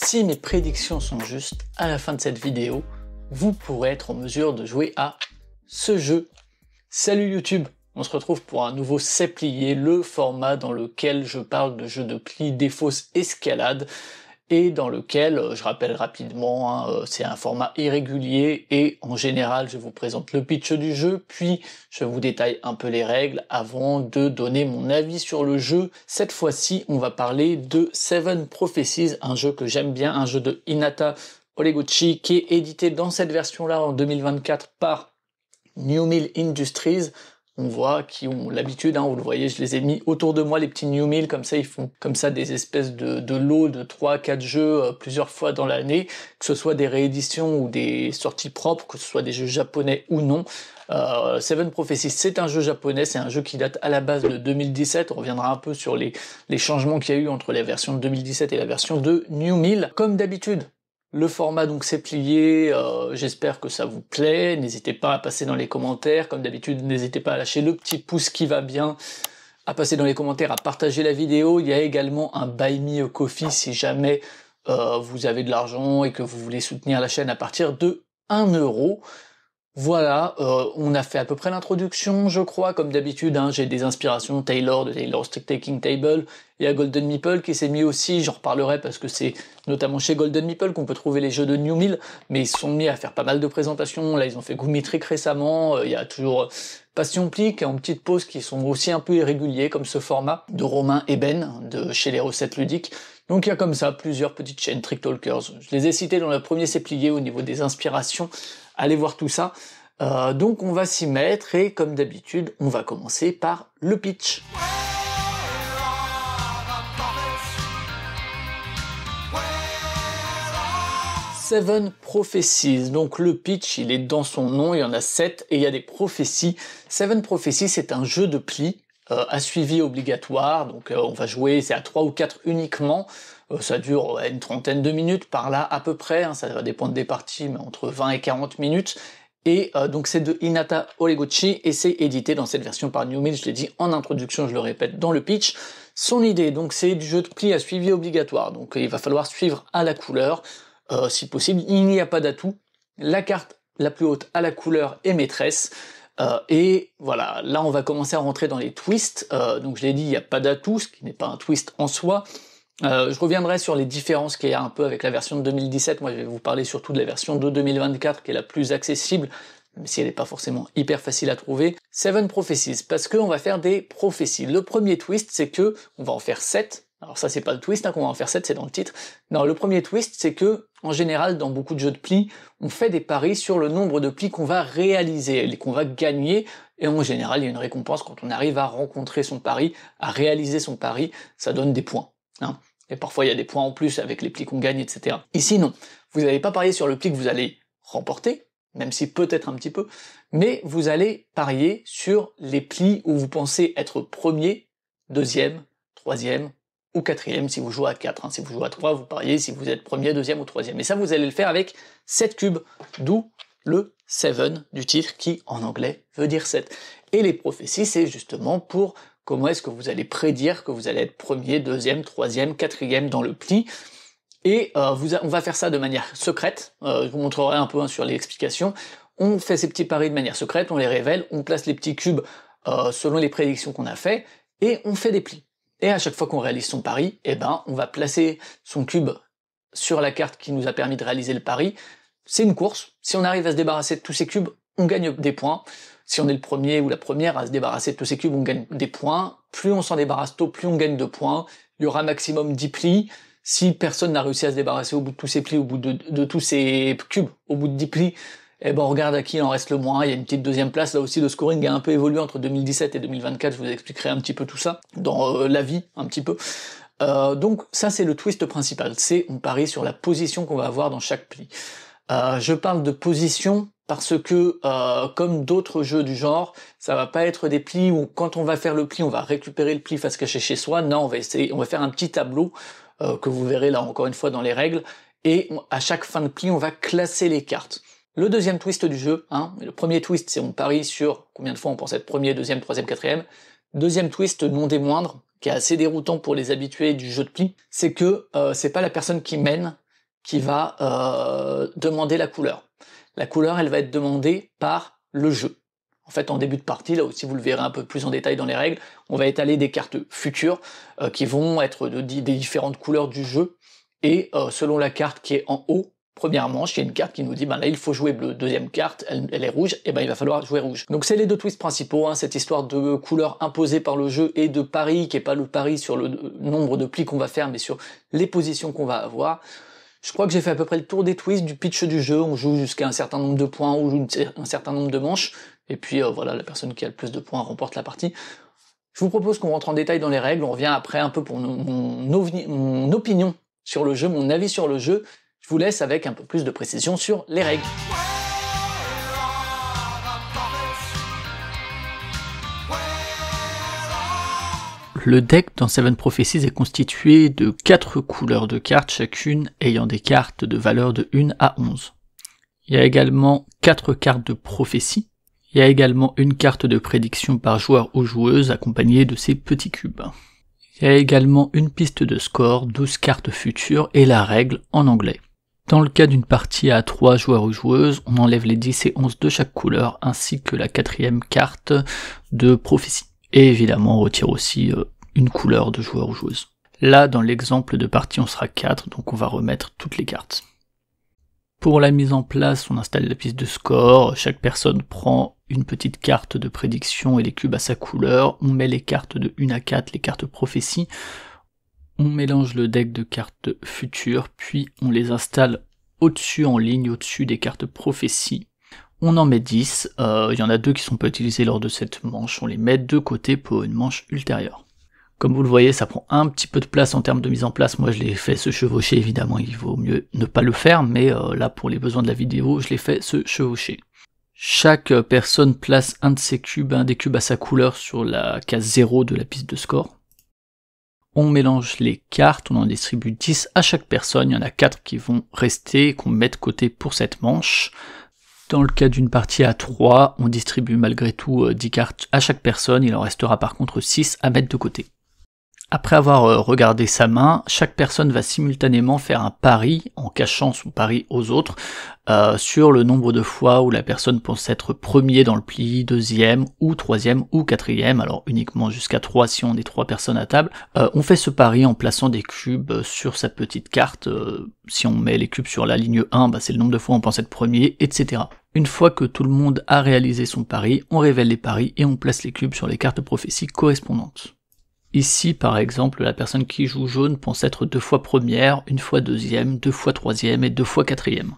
Si mes prédictions sont justes, à la fin de cette vidéo, vous pourrez être en mesure de jouer à ce jeu. Salut YouTube, on se retrouve pour un nouveau C'est plié, le format dans lequel je parle de jeux de pli, des fausses escalades, et dans lequel, je rappelle rapidement, c'est un format irrégulier, et en général je vous présente le pitch du jeu, puis je vous détaille un peu les règles avant de donner mon avis sur le jeu. Cette fois-ci, on va parler de Seven Prophecies, un jeu que j'aime bien, un jeu de Hinata Horiguchi, qui est édité dans cette version-là en 2024 par New Mill Industries. On voit qui ont l'habitude, vous le voyez, je les ai mis autour de moi, les petits New Mill, comme ça ils font comme ça des espèces de lots de 3-4 jeux plusieurs fois dans l'année, que ce soit des rééditions ou des sorties propres, que ce soit des jeux japonais ou non. Seven Prophecies, c'est un jeu japonais, c'est un jeu qui date à la base de 2017, on reviendra un peu sur les changements qu'il y a eu entre la version de 2017 et la version de New Mill. Comme d'habitude, le format donc c'est plié, j'espère que ça vous plaît, n'hésitez pas à passer dans les commentaires, comme d'habitude n'hésitez pas à lâcher le petit pouce qui va bien, à passer dans les commentaires, à partager la vidéo. Il y a également un Buy Me a Coffee si jamais vous avez de l'argent et que vous voulez soutenir la chaîne à partir de 1€. Voilà, on a fait à peu près l'introduction, je crois, comme d'habitude, j'ai des inspirations Taylor de Taylor's Taking Table, il y a Golden Meeple qui s'est mis aussi, j'en reparlerai parce que c'est notamment chez Golden Meeple qu'on peut trouver les jeux de New Mill, mais ils se sont mis à faire pas mal de présentations, là ils ont fait Gummitrick récemment, il y a toujours Passion Pli qui est en petite pause, qui sont aussi un peu irréguliers comme ce format, de Romain et Ben, de chez les recettes ludiques. Donc il y a comme ça plusieurs petites chaînes Trick Talkers, je les ai cités dans le premier C'est plié au niveau des inspirations, allez voir tout ça. Donc on va s'y mettre et comme d'habitude, on va commencer par le pitch. Seven Prophecies, donc le pitch, il est dans son nom, il y en a 7 et il y a des prophéties. Seven Prophecies, c'est un jeu de pli à suivi obligatoire, donc on va jouer, c'est à 3 ou 4 uniquement, ça dure une trentaine de minutes par là à peu près, ça va dépendre des parties, mais entre 20 et 40 minutes. Et donc c'est de Hinata Horiguchi et c'est édité dans cette version par New Mill, je l'ai dit en introduction, je le répète dans le pitch. Son idée, donc c'est du jeu de pli à suivi obligatoire, donc il va falloir suivre à la couleur, si possible, il n'y a pas d'atout, la carte la plus haute à la couleur est maîtresse, et voilà, là on va commencer à rentrer dans les twists, donc je l'ai dit, il n'y a pas d'atout, ce qui n'est pas un twist en soi. Je reviendrai sur les différences qu'il y a un peu avec la version de 2017, moi je vais vous parler surtout de la version de 2024 qui est la plus accessible, même si elle n'est pas forcément hyper facile à trouver. Seven Prophecies, parce qu'on va faire des prophéties. Le premier twist, c'est que on va en faire 7, alors ça c'est pas le twist qu'on va en faire 7, c'est dans le titre. Non, le premier twist, c'est que, en général, dans beaucoup de jeux de plis, on fait des paris sur le nombre de plis qu'on va réaliser, et qu'on va gagner, et en général, il y a une récompense quand on arrive à rencontrer son pari, à réaliser son pari, ça donne des points. Et parfois il y a des points en plus avec les plis qu'on gagne, etc. Ici non, vous n'allez pas parier sur le pli que vous allez remporter, même si peut-être un petit peu, mais vous allez parier sur les plis où vous pensez être premier, deuxième, troisième ou quatrième si vous jouez à 4. Si vous jouez à 3, vous pariez si vous êtes premier, deuxième ou troisième. Et ça vous allez le faire avec 7 cubes, d'où le 7 du titre qui en anglais veut dire 7. Et les prophéties c'est justement pour comment est-ce que vous allez prédire que vous allez être premier, deuxième, troisième, quatrième dans le pli. Et on va faire ça de manière secrète, je vous montrerai un peu sur les explications. On fait ces petits paris de manière secrète, on les révèle, on place les petits cubes selon les prédictions qu'on a fait, et on fait des plis. Et à chaque fois qu'on réalise son pari, on va placer son cube sur la carte qui nous a permis de réaliser le pari. C'est une course, si on arrive à se débarrasser de tous ces cubes, on gagne des points. Si on est le premier ou la première à se débarrasser de tous ces cubes, on gagne des points. Plus on s'en débarrasse tôt, plus on gagne de points. Il y aura maximum 10 plis. Si personne n'a réussi à se débarrasser au bout de tous ces plis, au bout de tous ces cubes, au bout de 10 plis, on regarde à qui il en reste le moins. Il y a une petite deuxième place. Là aussi, le scoring a un peu évolué entre 2017 et 2024. Je vous expliquerai un petit peu tout ça dans la vie, un petit peu. Donc ça, c'est le twist principal. C'est on parie sur la position qu'on va avoir dans chaque pli. Je parle de position parce que, comme d'autres jeux du genre, ça va pas être des plis où quand on va faire le pli, on va récupérer le pli face cachée chez soi. Non, on va faire un petit tableau que vous verrez là encore une fois dans les règles, et à chaque fin de pli, on va classer les cartes. Le deuxième twist du jeu, le premier twist, c'est on parie sur combien de fois on pense être premier, deuxième, troisième, quatrième. Deuxième twist, non des moindres, qui est assez déroutant pour les habitués du jeu de pli, c'est que c'est pas la personne qui mène qui va demander la couleur. La couleur, elle va être demandée par le jeu. En fait, en début de partie, là aussi vous le verrez un peu plus en détail dans les règles, on va étaler des cartes futures qui vont être des différentes couleurs du jeu, et selon la carte qui est en haut, première manche, il y a une carte qui nous dit, ben là il faut jouer bleu, deuxième carte, elle est rouge, et ben il va falloir jouer rouge. Donc c'est les deux twists principaux, hein, cette histoire de couleur imposée par le jeu et de pari, qui est pas le pari sur le nombre de plis qu'on va faire, mais sur les positions qu'on va avoir. Je crois que j'ai fait à peu près le tour des twists, du pitch du jeu, on joue jusqu'à un certain nombre de points ou un certain nombre de manches, et puis voilà, la personne qui a le plus de points remporte la partie. Je vous propose qu'on rentre en détail dans les règles, on revient après un peu pour mon opinion sur le jeu, mon avis sur le jeu. Je vous laisse avec un peu plus de précision sur les règles. Le deck dans Seven Prophecies est constitué de 4 couleurs de cartes, chacune ayant des cartes de valeur de 1 à 11. Il y a également 4 cartes de prophétie. Il y a également une carte de prédiction par joueur ou joueuse accompagnée de ces petits cubes. Il y a également une piste de score, 12 cartes futures et la règle en anglais. Dans le cas d'une partie à 3 joueurs ou joueuses, on enlève les 10 et 11 de chaque couleur ainsi que la 4e carte de prophétie. Et évidemment on retire aussi une couleur de joueur ou joueuse. Là dans l'exemple de partie on sera 4, donc on va remettre toutes les cartes. Pour la mise en place, on installe la piste de score, chaque personne prend une petite carte de prédiction et les cubes à sa couleur, on met les cartes de 1 à 4, les cartes prophétie, on mélange le deck de cartes futures, puis on les installe au-dessus en ligne, au-dessus des cartes prophétie. On en met 10, il y en a 2 qui sont pas utilisés lors de cette manche, on les met de côté pour une manche ultérieure. Comme vous le voyez, ça prend un petit peu de place en termes de mise en place. Moi, je l'ai fait se chevaucher, évidemment, il vaut mieux ne pas le faire, mais là, pour les besoins de la vidéo, je l'ai fait se chevaucher. Chaque personne place un de ses cubes, un des cubes à sa couleur sur la case 0 de la piste de score. On mélange les cartes, on en distribue 10 à chaque personne, il y en a 4 qui vont rester, qu'on met de côté pour cette manche. Dans le cas d'une partie à 3, on distribue malgré tout 10 cartes à chaque personne, il en restera par contre 6 à mettre de côté. Après avoir regardé sa main, chaque personne va simultanément faire un pari, en cachant son pari aux autres, sur le nombre de fois où la personne pense être premier dans le pli, deuxième, ou troisième, ou quatrième, alors uniquement jusqu'à 3 si on est 3 personnes à table. On fait ce pari en plaçant des cubes sur sa petite carte, si on met les cubes sur la ligne 1, c'est le nombre de fois où on pense être premier, etc. Une fois que tout le monde a réalisé son pari, on révèle les paris et on place les cubes sur les cartes prophéties correspondantes. Ici, par exemple, la personne qui joue jaune pense être 2 fois première, 1 fois deuxième, 2 fois troisième et 2 fois quatrième.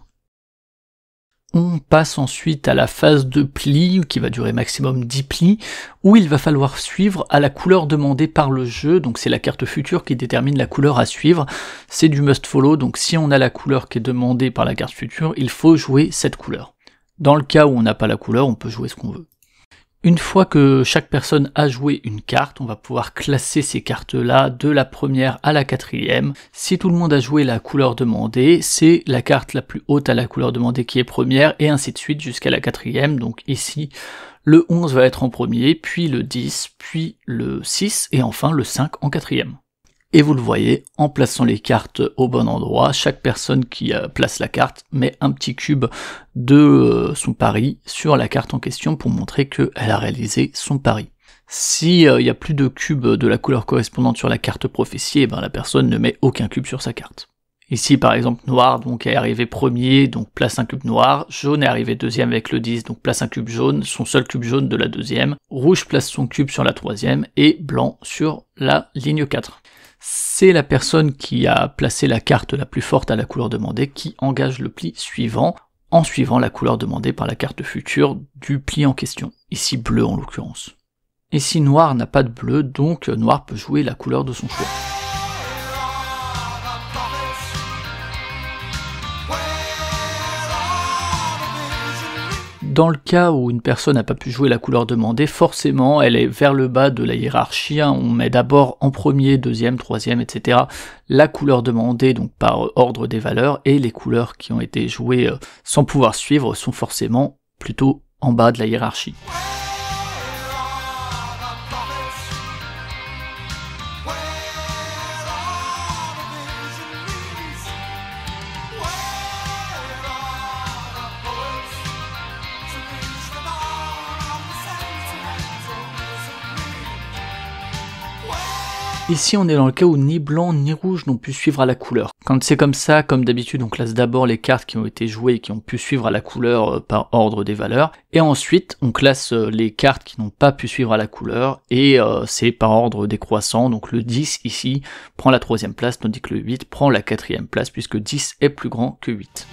On passe ensuite à la phase de pli, qui va durer maximum 10 plis, où il va falloir suivre à la couleur demandée par le jeu, donc c'est la carte future qui détermine la couleur à suivre, c'est du must follow, donc si on a la couleur qui est demandée par la carte future, il faut jouer cette couleur. Dans le cas où on n'a pas la couleur, on peut jouer ce qu'on veut. Une fois que chaque personne a joué une carte, on va pouvoir classer ces cartes-là de la première à la quatrième. Si tout le monde a joué la couleur demandée, c'est la carte la plus haute à la couleur demandée qui est première, et ainsi de suite jusqu'à la quatrième. Donc ici, le 11 va être en premier, puis le 10, puis le 6, et enfin le 5 en quatrième. Et vous le voyez, en plaçant les cartes au bon endroit, chaque personne qui place la carte met un petit cube de son pari sur la carte en question pour montrer qu'elle a réalisé son pari. Si il n'y a plus de cubes de la couleur correspondante sur la carte prophétie, la personne ne met aucun cube sur sa carte. Ici par exemple noir donc est arrivé premier, donc place un cube noir, jaune est arrivé deuxième avec le 10, donc place un cube jaune, son seul cube jaune de la deuxième, rouge place son cube sur la troisième, et blanc sur la ligne 4. C'est la personne qui a placé la carte la plus forte à la couleur demandée qui engage le pli suivant, en suivant la couleur demandée par la carte future du pli en question, ici bleu en l'occurrence. Ici noir n'a pas de bleu, donc noir peut jouer la couleur de son choix. Dans le cas où une personne n'a pas pu jouer la couleur demandée, forcément elle est vers le bas de la hiérarchie, on met d'abord en premier, deuxième, troisième, etc. la couleur demandée, donc par ordre des valeurs, et les couleurs qui ont été jouées sans pouvoir suivre sont forcément plutôt en bas de la hiérarchie. Ici, on est dans le cas où ni blanc ni rouge n'ont pu suivre à la couleur. Quand c'est comme ça, comme d'habitude, on classe d'abord les cartes qui ont été jouées et qui ont pu suivre à la couleur par ordre des valeurs, et ensuite on classe les cartes qui n'ont pas pu suivre à la couleur, et c'est par ordre décroissant. Donc le 10 ici prend la 3e place, tandis que le 8 prend la 4e place, puisque 10 est plus grand que 8.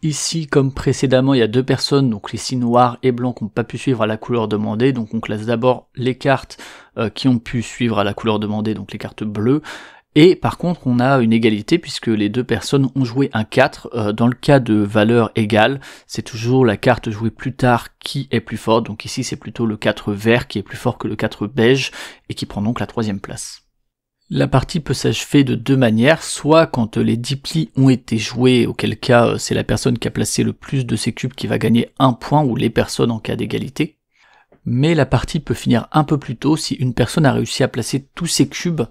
Ici, comme précédemment, il y a 2 personnes, donc ici noirs et blancs, qui n'ont pas pu suivre à la couleur demandée. Donc on classe d'abord les cartes qui ont pu suivre à la couleur demandée, donc les cartes bleues. Et par contre, on a une égalité puisque les 2 personnes ont joué un 4. Dans le cas de valeur égale, c'est toujours la carte jouée plus tard qui est plus forte. Donc ici, c'est plutôt le 4 vert qui est plus fort que le 4 beige et qui prend donc la 3e place. La partie peut s'achever de 2 manières, soit quand les 10 plis ont été joués, auquel cas c'est la personne qui a placé le plus de ses cubes qui va gagner 1 point, ou les personnes en cas d'égalité. Mais la partie peut finir un peu plus tôt si une personne a réussi à placer tous ses cubes,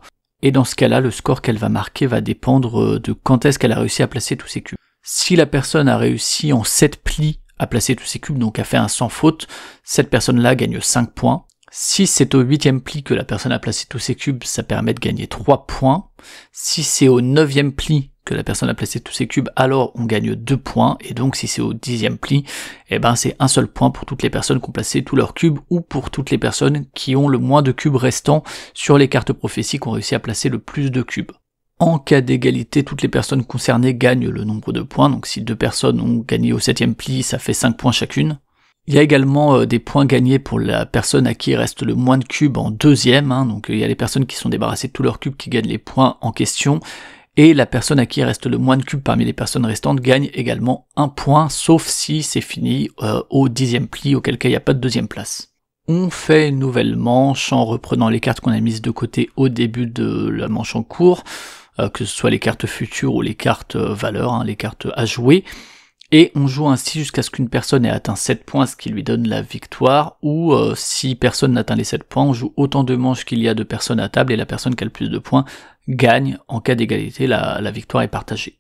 et dans ce cas-là, le score qu'elle va marquer va dépendre de quand est-ce qu'elle a réussi à placer tous ses cubes. Si la personne a réussi en 7 plis à placer tous ses cubes, donc a fait un sans faute, cette personne-là gagne 5 points. Si c'est au 8e pli que la personne a placé tous ses cubes, ça permet de gagner 3 points. Si c'est au 9e pli que la personne a placé tous ses cubes, alors on gagne 2 points. Et donc si c'est au 10e pli, eh ben c'est un seul point pour toutes les personnes qui ont placé tous leurs cubes, ou pour toutes les personnes qui ont le moins de cubes restants sur les cartes prophéties, qui ont réussi à placer le plus de cubes. En cas d'égalité, toutes les personnes concernées gagnent le nombre de points. Donc si 2 personnes ont gagné au 7e pli, ça fait 5 points chacune. Il y a également des points gagnés pour la personne à qui il reste le moins de cubes en 2e, donc il y a les personnes qui sont débarrassées de tous leurs cubes qui gagnent les points en question, et la personne à qui il reste le moins de cubes parmi les personnes restantes gagne également 1 point, sauf si c'est fini au 10e pli, auquel cas il n'y a pas de 2e place. On fait une nouvelle manche en reprenant les cartes qu'on a mises de côté au début de la manche en cours, que ce soit les cartes futures ou les cartes valeurs, les cartes à jouer. Et on joue ainsi jusqu'à ce qu'une personne ait atteint 7 points, ce qui lui donne la victoire, ou si personne n'atteint les 7 points, on joue autant de manches qu'il y a de personnes à table, et la personne qui a le plus de points gagne. En cas d'égalité, la victoire est partagée.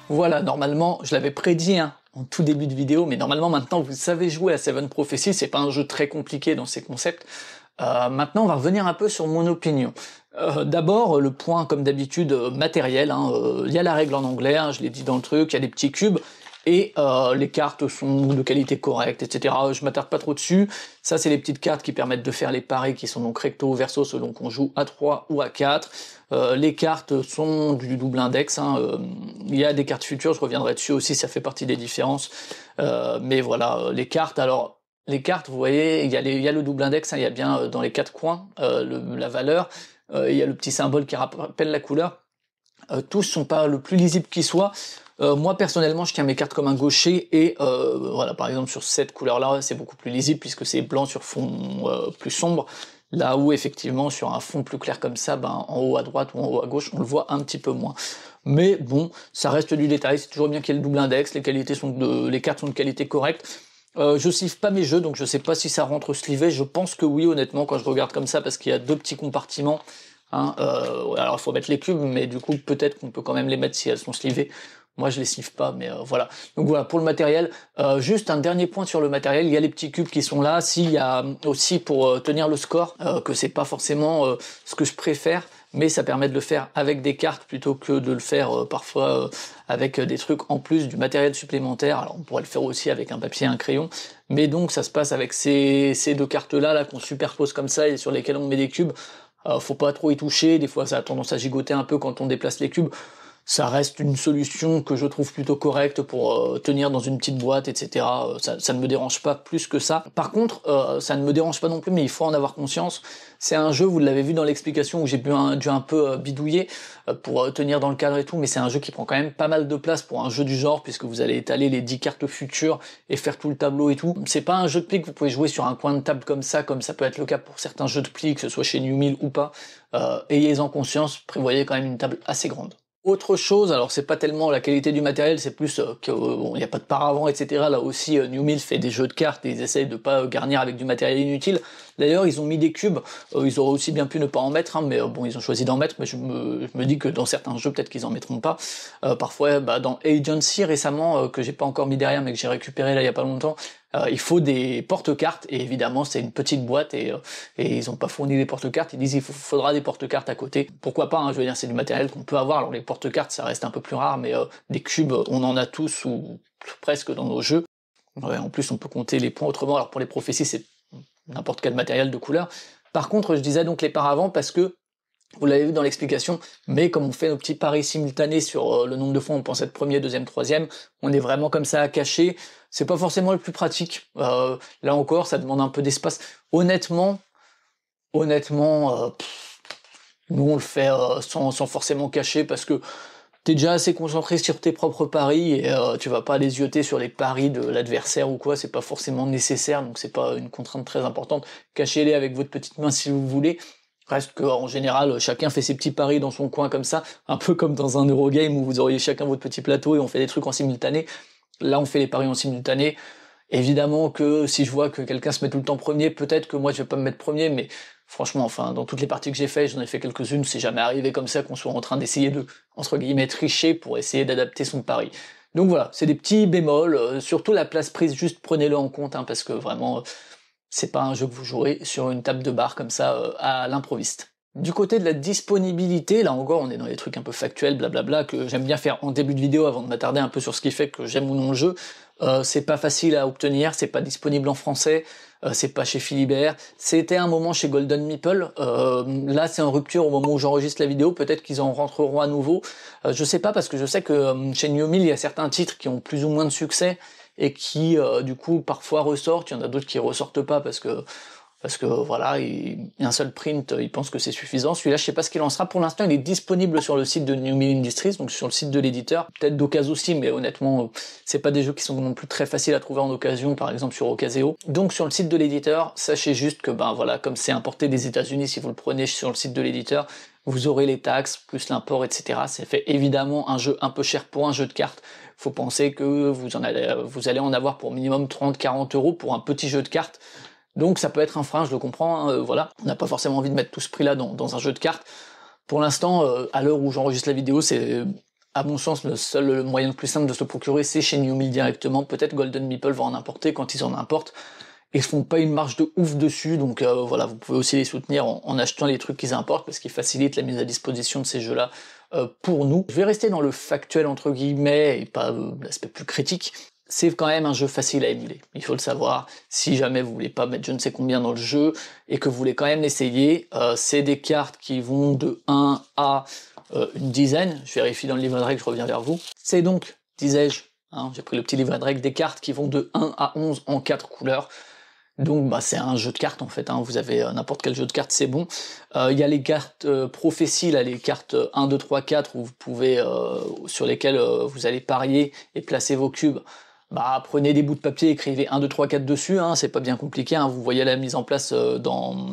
Voilà, normalement, je l'avais prédit en tout début de vidéo, mais normalement maintenant vous savez jouer à Seven Prophecies, c'est pas un jeu très compliqué dans ses concepts. Maintenant on va revenir un peu sur mon opinion. D'abord le point comme d'habitude matériel, il y a la règle en anglais, je l'ai dit dans le truc, il y a des petits cubes, et les cartes sont de qualité correcte, etc. Je m'attarde pas trop dessus. Ça c'est les petites cartes qui permettent de faire les paris, qui sont donc recto ou verso selon qu'on joue à 3 ou à 4. Les cartes sont du double index, il y a des cartes futures, je reviendrai dessus aussi, ça fait partie des différences. Mais voilà, les cartes, alors les cartes, vous voyez, il y a le double index, il y a bien dans les 4 coins la valeur, il y a le petit symbole qui rappelle la couleur. Tous sont pas le plus lisible qui soit. Moi personnellement je tiens mes cartes comme un gaucher, et voilà, par exemple sur cette couleur là c'est beaucoup plus lisible puisque c'est blanc sur fond plus sombre, là où effectivement sur un fond plus clair comme ça, en haut à droite ou en haut à gauche on le voit un petit peu moins. Mais bon, ça reste du détail, c'est toujours bien qu'il y ait le double index, les cartes sont de qualité correcte. Je sleeve pas mes jeux, donc je sais pas si ça rentre sleevé, je pense que oui honnêtement quand je regarde comme ça, parce qu'il y a 2 petits compartiments. Alors il faut mettre les cubes, mais du coup peut-être qu'on peut quand même les mettre si elles sont sleevées. Moi je les sleeve pas, mais voilà. Donc voilà pour le matériel. Juste un dernier point sur le matériel, il y a les petits cubes qui sont là. S'il y a aussi pour tenir le score, que c'est pas forcément ce que je préfère, mais ça permet de le faire avec des cartes plutôt que de le faire parfois avec des trucs en plus, du matériel supplémentaire. Alors on pourrait le faire aussi avec un papier et un crayon, mais donc ça se passe avec ces 2 cartes là qu'on superpose comme ça et sur lesquelles on met des cubes. Faut pas trop y toucher, des fois ça a tendance à gigoter un peu quand on déplace les cubes. Ça reste une solution que je trouve plutôt correcte pour tenir dans une petite boîte, etc. Ça ne me dérange pas plus que ça. Par contre, ça ne me dérange pas non plus, mais il faut en avoir conscience. C'est un jeu, vous l'avez vu dans l'explication, où j'ai dû un peu bidouiller pour tenir dans le cadre et tout, mais c'est un jeu qui prend quand même pas mal de place pour un jeu du genre, puisque vous allez étaler les 10 cartes futures et faire tout le tableau et tout. C'est pas un jeu de pli que vous pouvez jouer sur un coin de table comme ça peut être le cas pour certains jeux de pli, que ce soit chez New Mill ou pas. Ayez-en conscience, prévoyez quand même une table assez grande. Autre chose, alors c'est pas tellement la qualité du matériel, c'est plus qu'il n'y a pas de paravent, etc. Là aussi, New Mill fait des jeux de cartes et ils essayent de pas garnir avec du matériel inutile. D'ailleurs, ils ont mis des cubes, ils auraient aussi bien pu ne pas en mettre, hein, mais bon, ils ont choisi d'en mettre, mais je me dis que dans certains jeux, peut-être qu'ils en mettront pas. Parfois, dans Agency récemment, que j'ai pas encore mis derrière, mais que j'ai récupéré là il y a pas longtemps, il faut des porte-cartes, et évidemment c'est une petite boîte, et ils ont pas fourni des porte-cartes, ils disent il faudra des porte-cartes à côté. Pourquoi pas, hein, je veux dire, c'est du matériel qu'on peut avoir, alors les porte-cartes ça reste un peu plus rare, mais des cubes, on en a tous, ou presque dans nos jeux. Ouais, en plus on peut compter les points autrement, alors pour les prophéties c'est n'importe quel matériel de couleur. Par contre, je disais donc les paravents parce que, vous l'avez vu dans l'explication, mais comme on fait nos petits paris simultanés sur le nombre de fois on pense être premier, deuxième, troisième, on est vraiment comme ça à cacher, c'est pas forcément le plus pratique. Là encore, ça demande un peu d'espace. Honnêtement, nous on le fait sans forcément cacher, parce que t'es déjà assez concentré sur tes propres paris, et tu vas pas les zioter sur les paris de l'adversaire ou quoi, c'est pas forcément nécessaire, donc c'est pas une contrainte très importante. Cachez-les avec votre petite main si vous voulez. Reste qu'en général, chacun fait ses petits paris dans son coin comme ça, un peu comme dans un Eurogame où vous auriez chacun votre petit plateau et on fait des trucs en simultané. Là, on fait les paris en simultané. Évidemment que si je vois que quelqu'un se met tout le temps premier, peut-être que moi je vais pas me mettre premier, mais franchement, enfin, dans toutes les parties que j'ai fait, j'en ai fait quelques-unes, c'est jamais arrivé comme ça qu'on soit en train d'essayer de, entre guillemets, tricher pour essayer d'adapter son pari. Donc voilà, c'est des petits bémols, surtout la place prise, juste prenez-le en compte, hein, parce que vraiment, c'est pas un jeu que vous jouerez sur une table de bar comme ça à l'improviste. Du côté de la disponibilité, là encore on est dans les trucs un peu factuels, blablabla, que j'aime bien faire en début de vidéo avant de m'attarder un peu sur ce qui fait que j'aime ou non le jeu. C'est pas facile à obtenir, c'est pas disponible en français, c'est pas chez Philibert, c'était un moment chez Golden Meeple, là c'est en rupture au moment où j'enregistre la vidéo, peut-être qu'ils en rentreront à nouveau, je sais pas, parce que je sais que chez New Mill il y a certains titres qui ont plus ou moins de succès, et qui du coup parfois ressortent, il y en a d'autres qui ressortent pas parce que voilà, un seul print, ils pensent que c'est suffisant. Celui-là, je sais pas ce qu'il en sera. Pour l'instant, il est disponible sur le site de New Mill Industries, donc sur le site de l'éditeur. Peut-être d'occasion aussi, mais honnêtement, c'est pas des jeux qui sont non plus très faciles à trouver en occasion, par exemple sur Ocaseo. Donc sur le site de l'éditeur, sachez juste que ben voilà, comme c'est importé des États-Unis, si vous le prenez sur le site de l'éditeur, vous aurez les taxes, plus l'import, etc. Ça fait évidemment un jeu un peu cher pour un jeu de cartes. Faut penser que vous allez en avoir pour minimum 30-40 euros pour un petit jeu de cartes. Donc ça peut être un frein, je le comprends, hein, voilà. On n'a pas forcément envie de mettre tout ce prix-là dans un jeu de cartes. Pour l'instant, à l'heure où j'enregistre la vidéo, c'est, à mon sens, le moyen le plus simple de se procurer, c'est chez New Mill directement. Peut-être Golden Meeple va en importer quand ils en importent. Ils font pas une marge de ouf dessus, donc voilà, vous pouvez aussi les soutenir en achetant les trucs qu'ils importent, parce qu'ils facilitent la mise à disposition de ces jeux-là pour nous. Je vais rester dans le factuel entre guillemets, et pas l'aspect plus critique. C'est quand même un jeu facile à émuler, il faut le savoir. Si jamais vous voulez pas mettre je ne sais combien dans le jeu, et que vous voulez quand même l'essayer, c'est des cartes qui vont de 1 à une dizaine, je vérifie dans le livret de règles, je reviens vers vous. C'est donc, disais-je, hein, j'ai pris le petit livret de règles, des cartes qui vont de 1 à 11 en 4 couleurs. Donc bah, c'est un jeu de cartes en fait, hein. Vous avez n'importe quel jeu de cartes, c'est bon. Il y a les cartes prophéties, là, les cartes 1, 2, 3, 4, où vous pouvez, sur lesquelles vous allez parier et placer vos cubes. Bah prenez des bouts de papier, écrivez 1, 2, 3, 4 dessus, hein, c'est pas bien compliqué, hein. Vous voyez la mise en place dans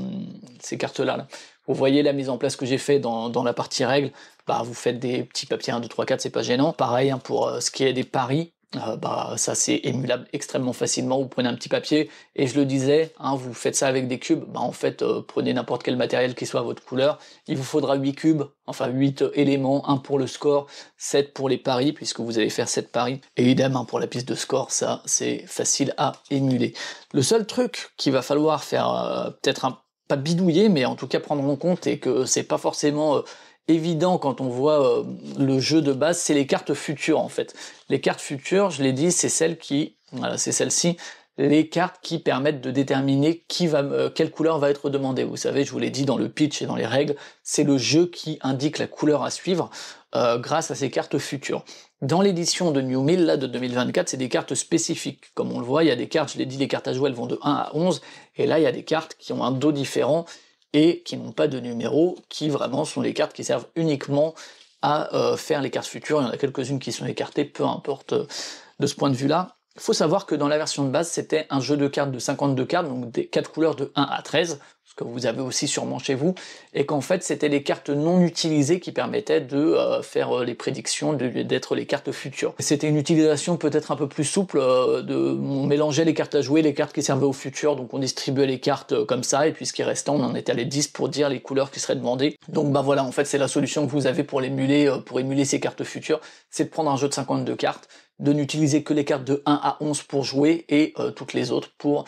ces cartes-là. Là. Vous voyez la mise en place que j'ai fait dans la partie règles, bah vous faites des petits papiers 1, 2, 3, 4, c'est pas gênant. Pareil hein, pour ce qui est des paris. Bah ça c'est émulable extrêmement facilement, vous prenez un petit papier, et je le disais, hein, vous faites ça avec des cubes, bah en fait prenez n'importe quel matériel qui soit à votre couleur, il vous faudra 8 cubes, enfin 8 éléments, 1 pour le score, 7 pour les paris, puisque vous allez faire 7 paris, et idem hein, pour la piste de score, ça c'est facile à émuler. Le seul truc qu'il va falloir faire, peut-être pas bidouiller, mais en tout cas prendre en compte, et que c'est pas forcément évident quand on voit le jeu de base, c'est les cartes futures en fait. Les cartes futures, je l'ai dit, c'est celles qui, voilà, c'est celles-ci, les cartes qui permettent de déterminer quelle couleur va être demandée. Vous savez, je vous l'ai dit dans le pitch et dans les règles, c'est le jeu qui indique la couleur à suivre grâce à ces cartes futures. Dans l'édition de New Mill, là, de 2024, c'est des cartes spécifiques. Comme on le voit, il y a des cartes, je l'ai dit, les cartes à jouer, elles vont de 1 à 11, et là, il y a des cartes qui ont un dos différent, et qui n'ont pas de numéro, qui vraiment sont les cartes qui servent uniquement à faire les cartes futures. Il y en a quelques-unes qui sont écartées, peu importe de ce point de vue-là. Il faut savoir que dans la version de base, c'était un jeu de cartes de 52 cartes, donc des 4 couleurs de 1 à 13, ce que vous avez aussi sûrement chez vous, et qu'en fait c'était les cartes non utilisées qui permettaient de faire les prédictions, d'être les cartes futures. C'était une utilisation peut-être un peu plus souple, on mélangeait les cartes à jouer, les cartes qui servaient au futur, donc on distribuait les cartes comme ça, et puis ce qui restait, on en était à les 10 pour dire les couleurs qui seraient demandées. Donc bah voilà, en fait c'est la solution que vous avez pour émuler ces cartes futures, c'est de prendre un jeu de 52 cartes, de n'utiliser que les cartes de 1 à 11 pour jouer et toutes les autres pour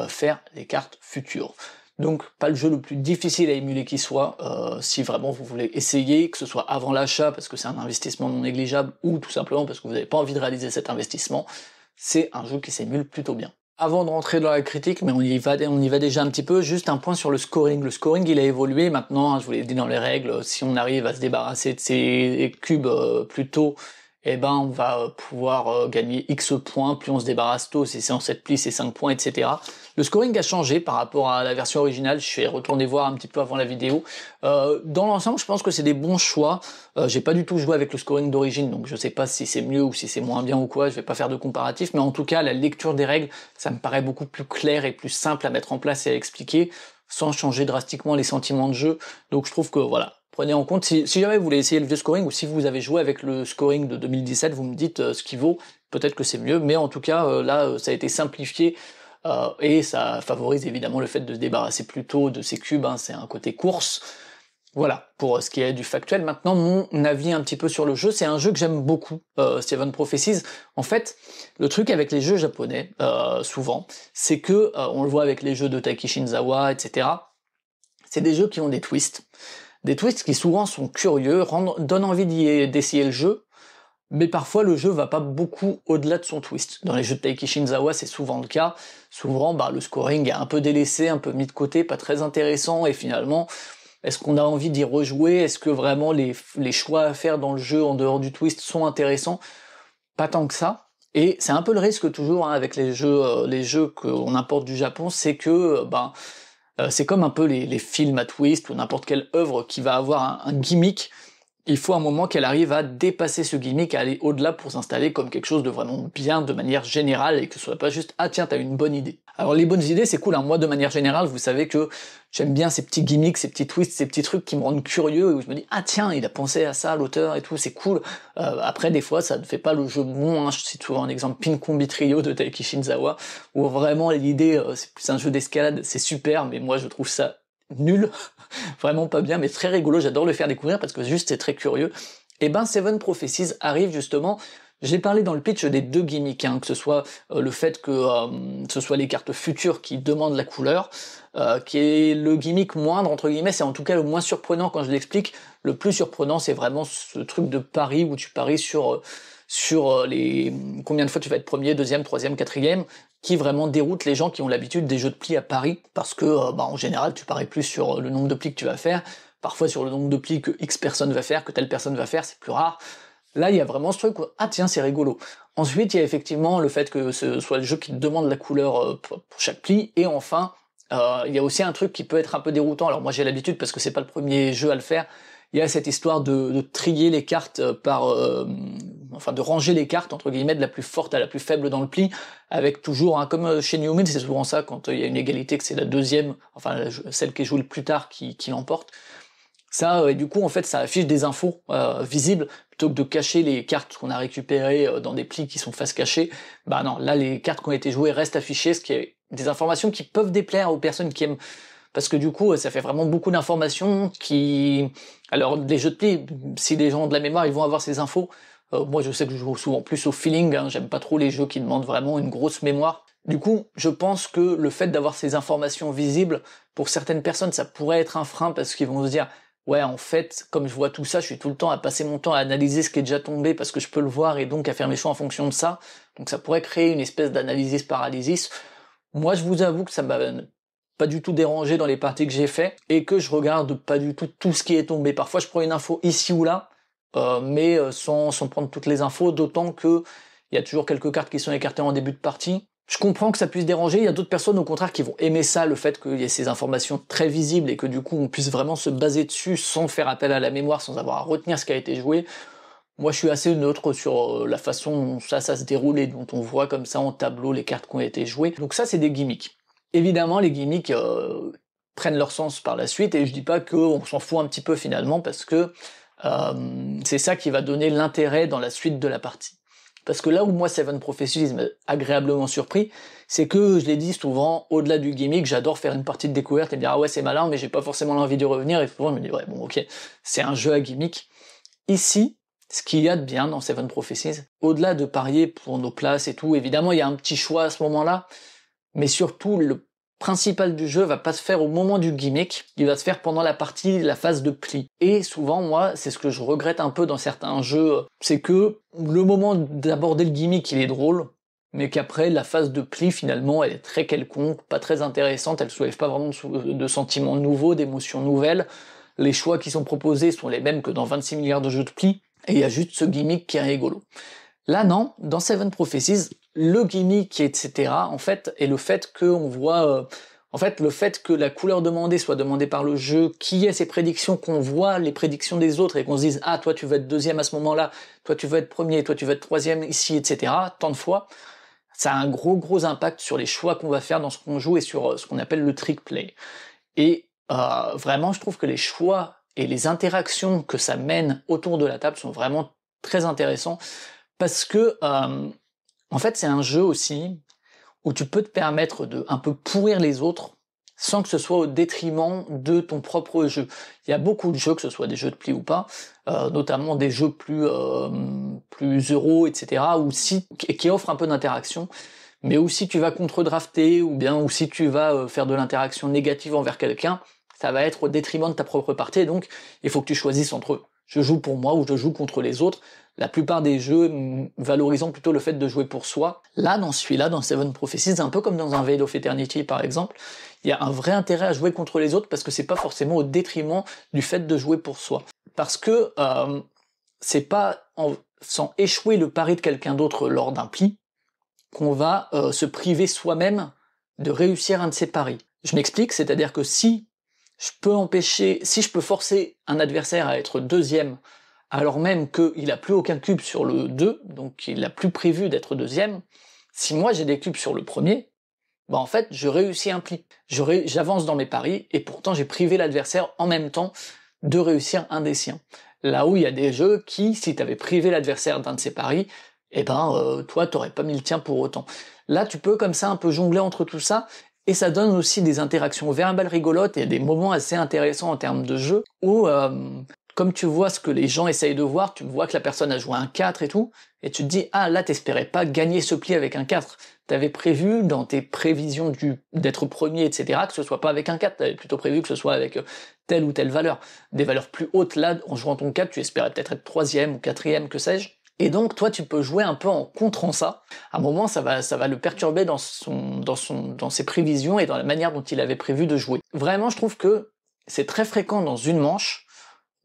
faire les cartes futures. Donc pas le jeu le plus difficile à émuler qui soit, si vraiment vous voulez essayer, que ce soit avant l'achat parce que c'est un investissement non négligeable ou tout simplement parce que vous n'avez pas envie de réaliser cet investissement, c'est un jeu qui s'émule plutôt bien. Avant de rentrer dans la critique, mais on y va déjà un petit peu, juste un point sur le scoring. Le scoring il a évolué maintenant, hein, je vous l'ai dit dans les règles, si on arrive à se débarrasser de ces cubes plus tôt, eh ben on va pouvoir gagner X points, plus on se débarrasse tôt, si c'est en 7 plis c'est 5 points, etc. Le scoring a changé par rapport à la version originale, je suis retourné voir un petit peu avant la vidéo. Dans l'ensemble, je pense que c'est des bons choix. J'ai pas du tout joué avec le scoring d'origine, donc je sais pas si c'est mieux ou si c'est moins bien ou quoi, je vais pas faire de comparatif, mais en tout cas, la lecture des règles, ça me paraît beaucoup plus clair et plus simple à mettre en place et à expliquer, sans changer drastiquement les sentiments de jeu. Donc je trouve que voilà, prenez en compte, si jamais vous voulez essayer le vieux scoring, ou si vous avez joué avec le scoring de 2017, vous me dites ce qu'il vaut, peut-être que c'est mieux, mais en tout cas, là, ça a été simplifié, et ça favorise évidemment le fait de se débarrasser plus tôt de ces cubes, hein, c'est un côté course. Voilà, pour ce qui est du factuel. Maintenant, mon avis un petit peu sur le jeu, c'est un jeu que j'aime beaucoup, Seven Prophecies. En fait, le truc avec les jeux japonais, souvent, c'est que, on le voit avec les jeux de Taiki Shinzawa, etc., c'est des jeux qui ont des twists. Des twists qui souvent sont curieux, donnent envie d'essayer le jeu, mais parfois le jeu va pas beaucoup au-delà de son twist. Dans les jeux de Taiki Shinzawa, c'est souvent le cas. Souvent, le scoring est un peu délaissé, un peu mis de côté, pas très intéressant, et finalement, est-ce qu'on a envie d'y rejouer? Est-ce que vraiment les choix à faire dans le jeu en dehors du twist sont intéressants? Pas tant que ça. Et c'est un peu le risque toujours, hein, avec les jeux qu'on importe du Japon, c'est que c'est comme un peu les films à twist ou n'importe quelle œuvre qui va avoir un gimmick. Il faut un moment qu'elle arrive à dépasser ce gimmick, à aller au-delà pour s'installer comme quelque chose de vraiment bien de manière générale et que ce soit pas juste « Ah tiens, t'as une bonne idée ». Alors les bonnes idées, c'est cool, hein. Moi de manière générale, vous savez que j'aime bien ces petits gimmicks, ces petits twists, ces petits trucs qui me rendent curieux et où je me dis « Ah tiens, il a pensé à ça, l'auteur et tout, c'est cool ». Après, des fois, ça ne fait pas le jeu bon, hein. Je cite souvent un exemple Pinkombi Trio de Taiki Shinzawa, où vraiment l'idée, c'est plus un jeu d'escalade, c'est super, mais moi je trouve ça nul, vraiment pas bien, mais très rigolo, j'adore le faire découvrir parce que juste c'est très curieux. Et Seven Prophecies arrive justement, j'ai parlé dans le pitch des deux gimmicks, hein, que ce soit le fait que ce soit les cartes futures qui demandent la couleur, qui est le gimmick moindre entre guillemets, c'est en tout cas le moins surprenant quand je l'explique. Le plus surprenant c'est vraiment ce truc de pari où tu paries sur les combien de fois tu vas être premier, deuxième, troisième, quatrième, qui vraiment déroute les gens qui ont l'habitude des jeux de plis à pari, parce que en général tu paries plus sur le nombre de plis que tu vas faire, parfois sur le nombre de plis que X personne va faire, que telle personne va faire, c'est plus rare. Là il y a vraiment ce truc où, ah tiens c'est rigolo. Ensuite il y a effectivement le fait que ce soit le jeu qui te demande la couleur pour chaque pli, et enfin il y a aussi un truc qui peut être un peu déroutant, alors moi j'ai l'habitude parce que c'est pas le premier jeu à le faire, il y a cette histoire de trier les cartes de ranger les cartes entre guillemets de la plus forte à la plus faible dans le pli, avec toujours, hein, comme chez New Min, c'est souvent ça quand il y a une égalité, que c'est la deuxième, enfin celle qui est jouée le plus tard qui l'emporte. Ça, et du coup en fait ça affiche des infos visibles, plutôt que de cacher les cartes qu'on a récupérées dans des plis qui sont face cachée, non, là les cartes qui ont été jouées restent affichées, ce qui est des informations qui peuvent déplaire aux personnes qui aiment, parce que du coup ça fait vraiment beaucoup d'informations qui... Alors les jeux de plis, si les gens ont de la mémoire, ils vont avoir ces infos. Moi je sais que je joue souvent plus au feeling, hein, j'aime pas trop les jeux qui demandent vraiment une grosse mémoire. Du coup, je pense que le fait d'avoir ces informations visibles, pour certaines personnes ça pourrait être un frein, parce qu'ils vont se dire « Ouais, en fait, comme je vois tout ça, je suis tout le temps à passer mon temps à analyser ce qui est déjà tombé, parce que je peux le voir, et donc à faire mes choix en fonction de ça. » Donc ça pourrait créer une espèce d'analysis paralysis. Moi je vous avoue que ça m'a pas du tout dérangé dans les parties que j'ai fait, et que je regarde pas du tout ce qui est tombé. Parfois je prends une info ici ou là, mais sans prendre toutes les infos, d'autant que il y a toujours quelques cartes qui sont écartées en début de partie. Je comprends que ça puisse déranger, il y a d'autres personnes au contraire qui vont aimer ça, le fait qu'il y ait ces informations très visibles et que du coup on puisse vraiment se baser dessus sans faire appel à la mémoire, sans avoir à retenir ce qui a été joué. Moi, je suis assez neutre sur la façon dont ça se déroule et dont on voit comme ça en tableau les cartes qui ont été jouées. Donc ça, c'est des gimmicks. Évidemment, les gimmicks prennent leur sens par la suite, et je dis pas qu'on s'en fout un petit peu finalement, parce que c'est ça qui va donner l'intérêt dans la suite de la partie. Parce que là où moi Seven Prophecies m'a agréablement surpris, c'est que, je l'ai dit souvent, au-delà du gimmick, j'adore faire une partie de découverte et me dire ah ouais c'est malin, mais j'ai pas forcément l'envie de revenir, et souvent je me dis ouais bon ok, c'est un jeu à gimmick. Ici, ce qu'il y a de bien dans Seven Prophecies, au-delà de parier pour nos places et tout, évidemment il y a un petit choix à ce moment-là, mais surtout le principal du jeu va pas se faire au moment du gimmick, il va se faire pendant la partie, la phase de pli. Et souvent, moi, c'est ce que je regrette un peu dans certains jeux, c'est que le moment d'aborder le gimmick, il est drôle, mais qu'après, la phase de pli, finalement, elle est très quelconque, pas très intéressante, elle soulève pas vraiment de sentiments nouveaux, d'émotions nouvelles, les choix qui sont proposés sont les mêmes que dans 26 milliards de jeux de pli, et il y a juste ce gimmick qui est rigolo. Là non, dans Seven Prophecies, le gimmick, etc., en fait, est le fait qu'on voit... en fait, le fait que la couleur demandée soit demandée par le jeu, qui ait ses prédictions, qu'on voit les prédictions des autres, et qu'on se dise « Ah, toi tu vas être deuxième à ce moment-là, toi tu vas être premier, toi tu vas être troisième ici, etc. » tant de fois, ça a un gros impact sur les choix qu'on va faire dans ce qu'on joue et sur ce qu'on appelle le trick play. Et vraiment, je trouve que les choix et les interactions que ça mène autour de la table sont vraiment très intéressants, parce que, en fait, c'est un jeu aussi où tu peux te permettre de un peu pourrir les autres sans que ce soit au détriment de ton propre jeu. Il y a beaucoup de jeux, que ce soit des jeux de pli ou pas, notamment des jeux plus euros, etc., qui offrent un peu d'interaction, mais où si tu vas contre-drafter, ou si tu vas faire de l'interaction négative envers quelqu'un, ça va être au détriment de ta propre partie, et donc il faut que tu choisisses entre je joue pour moi ou je joue contre les autres. La plupart des jeux valorisant plutôt le fait de jouer pour soi. Là, dans celui-là, dans Seven Prophecies, un peu comme dans un Veil of Eternity par exemple, il y a un vrai intérêt à jouer contre les autres, parce que c'est pas forcément au détriment du fait de jouer pour soi. Parce que c'est pas en faisant échouer le pari de quelqu'un d'autre lors d'un pli qu'on va se priver soi-même de réussir un de ses paris. Je m'explique, c'est-à-dire que si je peux forcer un adversaire à être deuxième, alors même qu'il a plus aucun cube sur le 2, donc il n'a plus prévu d'être deuxième, si moi j'ai des cubes sur le premier, bah en fait je réussis un pli. J'avance dans mes paris, et pourtant j'ai privé l'adversaire en même temps de réussir un des siens. Là où il y a des jeux qui, si t'avais privé l'adversaire d'un de ses paris, toi t'aurais pas mis le tien pour autant. Là tu peux comme ça un peu jongler entre tout ça, et ça donne aussi des interactions verbales rigolotes et des moments assez intéressants en termes de jeu, où comme tu vois ce que les gens essayent de voir, tu vois que la personne a joué un 4 et tout, et tu te dis, ah là t'espérais pas gagner ce pli avec un 4, t'avais prévu dans tes prévisions d'être premier, etc., que ce soit pas avec un 4, t'avais plutôt prévu que ce soit avec telle ou telle valeur. Des valeurs plus hautes, là, en jouant ton 4, tu espérais peut-être être troisième ou quatrième, que sais-je. Et donc toi tu peux jouer un peu en contrant ça. À un moment ça va le perturber dans ses prévisions et dans la manière dont il avait prévu de jouer. Vraiment je trouve que c'est très fréquent dans une manche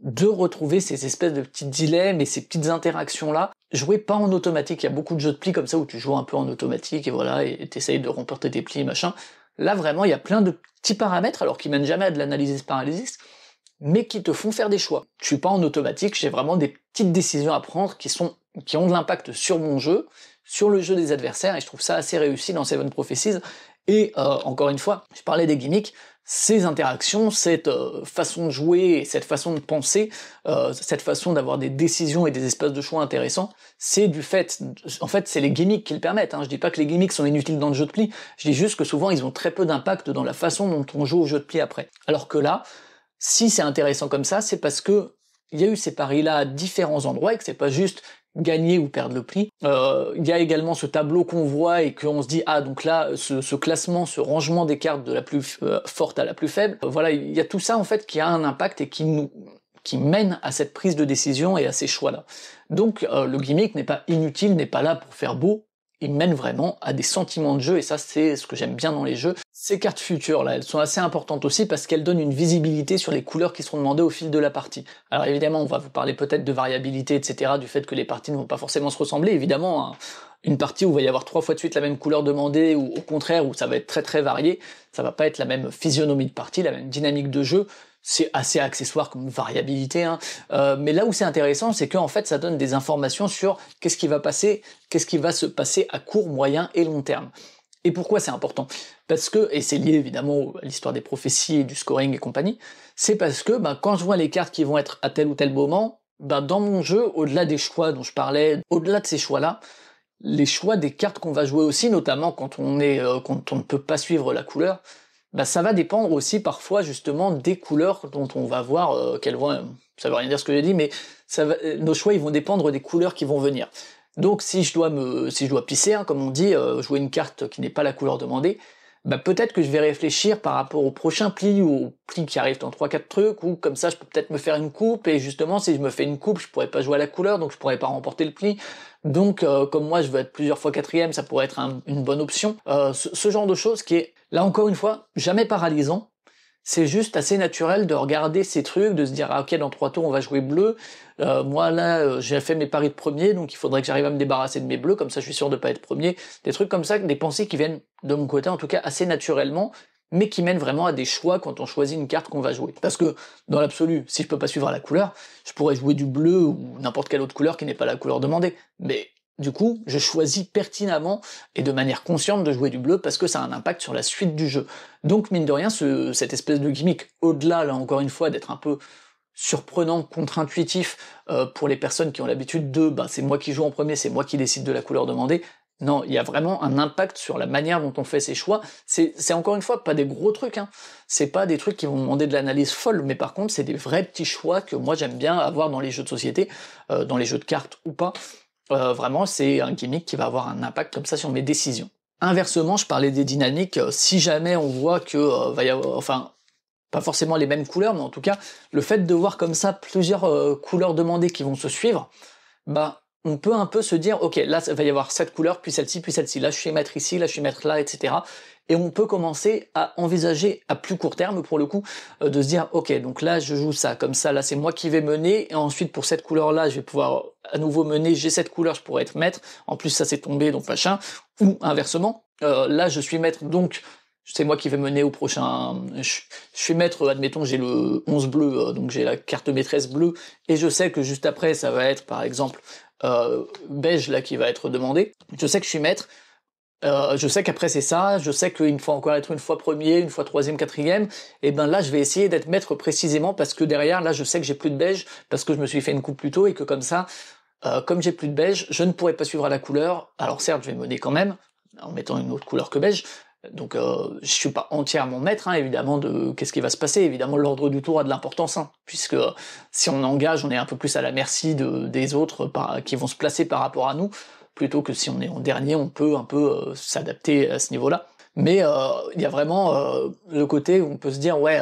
de retrouver ces espèces de petits dilemmes et ces petites interactions là. Jouer pas en automatique, il y a beaucoup de jeux de plis comme ça où tu joues un peu en automatique et voilà, et t'essayes de remporter tes plis machin. Là vraiment il y a plein de petits paramètres, alors qu'ils mènent jamais à de l'analysis paralysis, mais qui te font faire des choix. Je suis pas en automatique, j'ai vraiment des petites décisions à prendre qui ont de l'impact sur mon jeu, sur le jeu des adversaires, et je trouve ça assez réussi dans Seven Prophecies. Et encore une fois, je parlais des gimmicks, ces interactions, cette façon de jouer, cette façon de penser, cette façon d'avoir des décisions et des espaces de choix intéressants, c'est du fait, en fait c'est les gimmicks qui le permettent, hein. Je dis pas que les gimmicks sont inutiles dans le jeu de pli, je dis juste que souvent ils ont très peu d'impact dans la façon dont on joue au jeu de pli après. Alors que là, si c'est intéressant comme ça, c'est parce que il y a eu ces paris-là à différents endroits, et que c'est pas juste gagner ou perdre le pli. Il y a également ce tableau qu'on voit et qu'on se dit ah donc là ce classement, ce rangement des cartes de la plus forte à la plus faible. Voilà, il y a tout ça en fait qui a un impact et qui mène à cette prise de décision et à ces choix-là. Donc le gimmick n'est pas inutile, n'est pas là pour faire beau. Il mène vraiment à des sentiments de jeu, et ça c'est ce que j'aime bien dans les jeux. Ces cartes futures là, elles sont assez importantes aussi parce qu'elles donnent une visibilité sur les couleurs qui seront demandées au fil de la partie. Alors évidemment on va vous parler peut-être de variabilité, etc., du fait que les parties ne vont pas forcément se ressembler, évidemment, hein. une partie où il va y avoir 3 fois de suite la même couleur demandée, ou au contraire où ça va être très très varié, ça va pas être la même physionomie de partie, la même dynamique de jeu, c'est assez accessoire comme variabilité, hein. Mais là où c'est intéressant, c'est qu'en fait ça donne des informations sur qu'est-ce qui va se passer à court, moyen et long terme. Et pourquoi c'est important? Parce que, et c'est lié évidemment à l'histoire des prophéties et du scoring et compagnie, c'est parce que quand je vois les cartes qui vont être à tel ou tel moment, dans mon jeu, au-delà des choix dont je parlais, au-delà de ces choix-là, les choix des cartes qu'on va jouer aussi, notamment quand on ne peut pas suivre la couleur, ça va dépendre aussi parfois justement des couleurs dont on va voir qu'elles vont. Ça veut rien dire ce que j'ai dit, mais nos choix ils vont dépendre des couleurs qui vont venir. Donc si je dois pisser, hein, comme on dit, jouer une carte qui n'est pas la couleur demandée, peut-être que je vais réfléchir par rapport au prochain pli ou au pli qui arrive dans 3-4 trucs, ou comme ça je peux peut-être me faire une coupe, et justement si je me fais une coupe, je pourrais pas jouer à la couleur, donc je pourrais pas remporter le pli. Donc comme moi je veux être plusieurs fois quatrième, ça pourrait être une bonne option. Ce genre de choses qui est, là encore une fois, jamais paralysant. C'est juste assez naturel de regarder ces trucs, de se dire ah ok dans 3 tours on va jouer bleu, moi là j'ai fait mes paris de premier, donc il faudrait que j'arrive à me débarrasser de mes bleus, comme ça je suis sûr de pas être premier, des trucs comme ça, des pensées qui viennent de mon côté en tout cas assez naturellement, mais qui mènent vraiment à des choix quand on choisit une carte qu'on va jouer. Parce que dans l'absolu, si je peux pas suivre la couleur, je pourrais jouer du bleu ou n'importe quelle autre couleur qui n'est pas la couleur demandée, mais du coup, je choisis pertinemment et de manière consciente de jouer du bleu parce que ça a un impact sur la suite du jeu. Donc mine de rien, cette espèce de gimmick, au-delà, là encore une fois, d'être un peu surprenant, contre-intuitif pour les personnes qui ont l'habitude de c'est moi qui joue en premier, c'est moi qui décide de la couleur demandée. Non, il y a vraiment un impact sur la manière dont on fait ses choix. C'est encore une fois pas des gros trucs, hein. C'est pas des trucs qui vont demander de l'analyse folle, mais par contre c'est des vrais petits choix que moi j'aime bien avoir dans les jeux de société, dans les jeux de cartes ou pas. Vraiment, c'est un gimmick qui va avoir un impact comme ça sur mes décisions. Inversement, je parlais des dynamiques, si jamais on voit que va y avoir, enfin, pas forcément les mêmes couleurs, mais en tout cas, le fait de voir comme ça plusieurs couleurs demandées qui vont se suivre, on peut un peu se dire, ok, là, il va y avoir cette couleur, puis celle-ci, là, je vais mettre ici, là, je vais mettre là, etc. Et on peut commencer à envisager à plus court terme, pour le coup, de se dire, ok, donc là, je joue ça, comme ça, là, c'est moi qui vais mener, et ensuite, pour cette couleur-là, je vais pouvoir à nouveau mener, j'ai cette couleur, je pourrais être maître, en plus, ça s'est tombé, donc machin, ou inversement, là, je suis maître, donc c'est moi qui vais mener au prochain. Je suis maître, admettons, j'ai le 11 bleu, donc j'ai la carte maîtresse bleue, et je sais que juste après, ça va être, par exemple, beige, là, qui va être demandé. Je sais que je suis maître, je sais qu'après c'est ça, je sais qu'il me faut encore être une fois premier, une fois troisième, quatrième, et là, je vais essayer d'être maître précisément, parce que derrière, là, je sais que j'ai plus de beige, parce que je me suis fait une coupe plus tôt, et que comme ça, comme j'ai plus de beige, je ne pourrai pas suivre à la couleur. Alors certes, je vais mener quand même, en mettant une autre couleur que beige, donc je suis pas entièrement maître, hein, évidemment, de qu'est-ce qui va se passer. Évidemment, l'ordre du tour a de l'importance, hein, puisque si on engage, on est un peu plus à la merci des autres qui vont se placer par rapport à nous, plutôt que si on est en dernier, on peut un peu s'adapter à ce niveau-là. Mais il y a vraiment le côté où on peut se dire, ouais,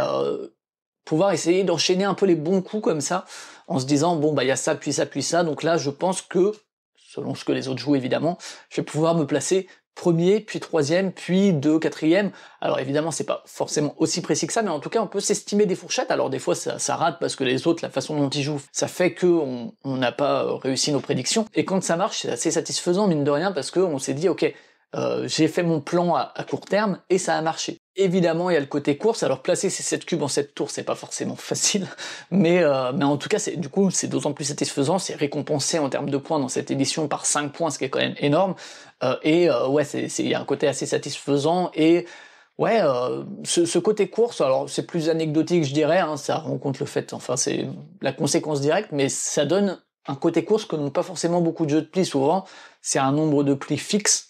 pouvoir essayer d'enchaîner un peu les bons coups comme ça, en se disant, il y a ça, puis ça, puis ça, donc là, je pense que, selon ce que les autres jouent évidemment, je vais pouvoir me placer premier, puis troisième, puis quatrième. Alors évidemment, c'est pas forcément aussi précis que ça, mais en tout cas, on peut s'estimer des fourchettes. Alors des fois, ça rate parce que les autres, la façon dont ils jouent, ça fait que on n'a pas réussi nos prédictions. Et quand ça marche, c'est assez satisfaisant, mine de rien, parce que on s'est dit, ok, j'ai fait mon plan à court terme, et ça a marché. Évidemment, il y a le côté course, alors placer ces 7 cubes en 7 tours, c'est pas forcément facile, mais en tout cas, c'est d'autant plus satisfaisant, c'est récompensé en termes de points dans cette édition par 5 points, ce qui est quand même énorme, ouais, il y a un côté assez satisfaisant, et ouais, ce côté course, alors c'est plus anecdotique, je dirais, hein, ça rencontre le fait, enfin c'est la conséquence directe, mais ça donne un côté course que n'ont pas forcément beaucoup de jeux de plis souvent, c'est un nombre de plis fixe.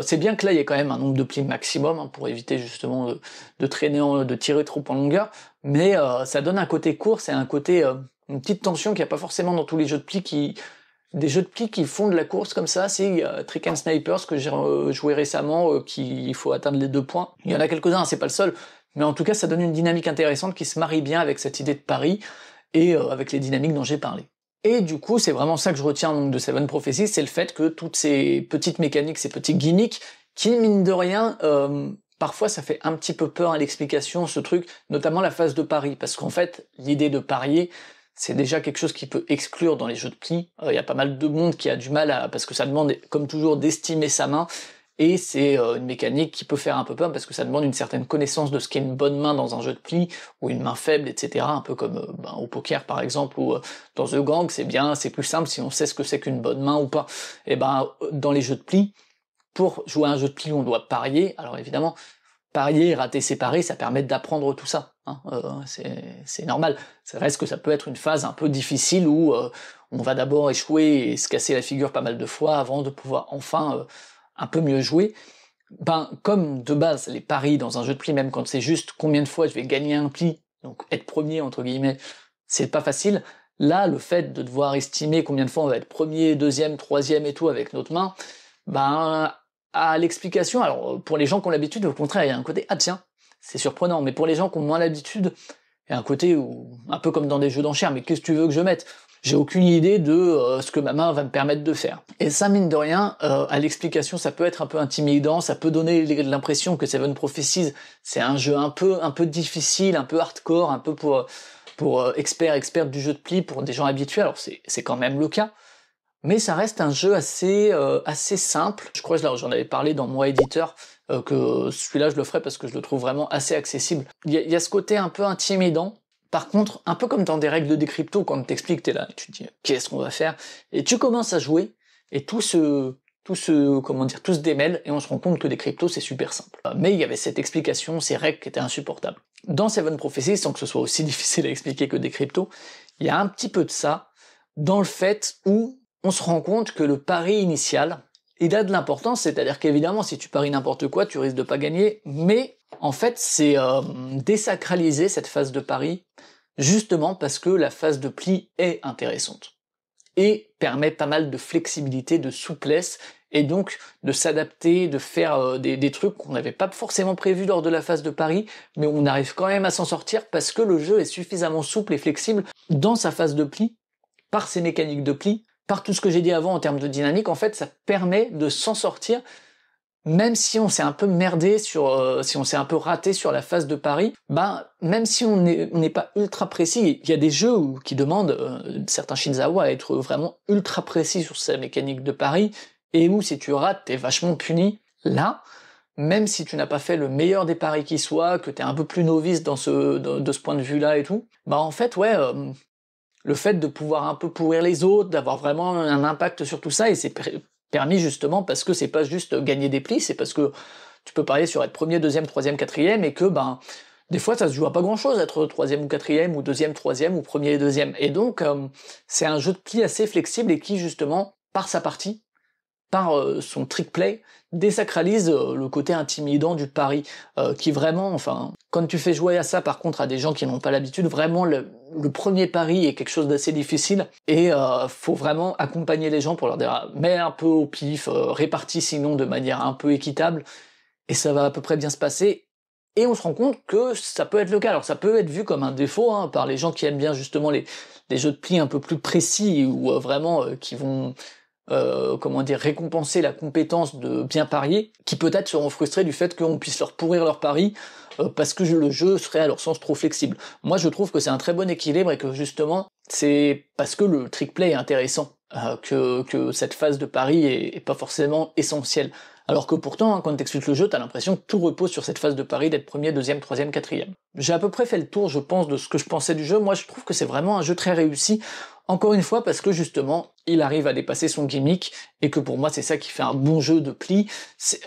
C'est bien que là il y ait quand même un nombre de plis maximum, hein, pour éviter justement de traîner, de tirer trop en longueur, mais ça donne un côté course et un côté, une petite tension qu'il n'y a pas forcément dans tous les jeux de plis des jeux de plis qui font de la course comme ça. C'est Trick and Snipers que j'ai joué récemment, il faut atteindre les 2 points. Il y en a quelques-uns, hein, c'est pas le seul, mais en tout cas ça donne une dynamique intéressante qui se marie bien avec cette idée de pari et avec les dynamiques dont j'ai parlé. Et du coup, c'est vraiment ça que je retiens donc de Seven Prophecies, c'est le fait que toutes ces petites mécaniques, ces petits gimmicks, qui mine de rien, parfois ça fait un petit peu peur à l'explication, ce truc, notamment la phase de pari, parce qu'en fait, l'idée de parier, c'est déjà quelque chose qui peut exclure dans les jeux de pli. Il y a pas mal de monde qui a du mal parce que ça demande, comme toujours, d'estimer sa main, et c'est une mécanique qui peut faire un peu peur, parce que ça demande une certaine connaissance de ce qu'est une bonne main dans un jeu de pli, ou une main faible, etc. Un peu comme au poker par exemple, ou dans The Gang, c'est plus simple si on sait ce que c'est qu'une bonne main ou pas. Et dans les jeux de pli, pour jouer à un jeu de pli, on doit parier. Alors évidemment, parier, rater, séparer, ça permet d'apprendre tout ça. Hein. C'est normal. Ça reste que ça peut être une phase un peu difficile où on va d'abord échouer et se casser la figure pas mal de fois avant de pouvoir enfin un peu mieux jouer. Comme de base, les paris dans un jeu de pli, même quand c'est juste combien de fois je vais gagner un pli, donc être premier entre guillemets, c'est pas facile. Là, le fait de devoir estimer combien de fois on va être premier, deuxième, troisième et tout avec notre main, à l'explication, alors pour les gens qui ont l'habitude, au contraire, il y a un côté « ah tiens, c'est surprenant », mais pour les gens qui ont moins l'habitude, il y a un côté où, un peu comme dans des jeux d'enchères, mais qu'est-ce que tu veux que je mette ? J'ai aucune idée de ce que ma main va me permettre de faire. Et ça, mine de rien, à l'explication, ça peut être un peu intimidant, ça peut donner l'impression que Seven Prophecies, c'est un jeu un peu difficile, un peu hardcore, un peu pour experts du jeu de pli, pour des gens habitués, alors c'est quand même le cas. Mais ça reste un jeu assez simple. Je crois que j'en avais parlé dans Moi Éditeur, que celui-là je le ferai parce que je le trouve vraiment assez accessible. Il y a ce côté un peu intimidant. Par contre, un peu comme dans des règles de décrypto, quand t'expliques, t'es là, tu te dis qu'est-ce qu'on va faire, et tu commences à jouer, et tout se démêle, et on se rend compte que des cryptos c'est super simple. Mais il y avait cette explication, ces règles qui étaient insupportables. Dans Seven Prophecies, sans que ce soit aussi difficile à expliquer que des cryptos, il y a un petit peu de ça, dans le fait où on se rend compte que le pari initial, il a de l'importance, c'est-à-dire qu'évidemment, si tu paries n'importe quoi, tu risques de pas gagner, mais en fait, c'est désacraliser cette phase de pari, justement parce que la phase de pli est intéressante, et permet pas mal de flexibilité, de souplesse, et donc de s'adapter, de faire des trucs qu'on n'avait pas forcément prévus lors de la phase de pari, mais on arrive quand même à s'en sortir parce que le jeu est suffisamment souple et flexible dans sa phase de pli, par ses mécaniques de pli, par tout ce que j'ai dit avant en termes de dynamique. En fait, ça permet de s'en sortir, même si on s'est un peu merdé si on s'est un peu raté sur la phase de pari, même si on n'est pas ultra précis, il y a des jeux qui demandent, certains Shinzawa, à être vraiment ultra précis sur sa mécanique de pari, et où si tu rates, t'es vachement puni. Là, même si tu n'as pas fait le meilleur des paris qui soit, que t'es un peu plus novice de ce point de vue-là et tout, en fait, le fait de pouvoir un peu pourrir les autres, d'avoir vraiment un impact sur tout ça, et c'est permis justement parce que c'est pas juste gagner des plis, c'est parce que tu peux parier sur être premier, deuxième, troisième, quatrième, et que des fois ça se joue à pas grand chose, être troisième ou quatrième, ou deuxième, troisième, ou premier et deuxième. Et donc c'est un jeu de plis assez flexible et qui justement, par sa partie, par son trick play, désacralise le côté intimidant du pari, qui vraiment, quand tu fais jouer à ça par contre à des gens qui n'ont pas l'habitude, vraiment le premier pari est quelque chose d'assez difficile, et faut vraiment accompagner les gens pour leur dire mets un peu au pif, répartis sinon de manière un peu équitable, et ça va à peu près bien se passer. Et on se rend compte que ça peut être le cas. Alors ça peut être vu comme un défaut par les gens qui aiment bien justement les jeux de pli un peu plus précis, ou vraiment qui vont récompenser la compétence de bien parier, qui peut-être seront frustrés du fait qu'on puisse leur pourrir leur pari parce que le jeu serait à leur sens trop flexible. Moi je trouve que c'est un très bon équilibre, et que justement c'est parce que le trick play est intéressant que cette phase de pari est pas forcément essentielle. Alors que pourtant, quand t'expliques le jeu, t'as l'impression que tout repose sur cette phase de pari d'être premier, deuxième, troisième, quatrième. J'ai à peu près fait le tour, je pense, de ce que je pensais du jeu. Moi, je trouve que c'est vraiment un jeu très réussi. Encore une fois, parce que justement, il arrive à dépasser son gimmick, et que pour moi, c'est ça qui fait un bon jeu de pli,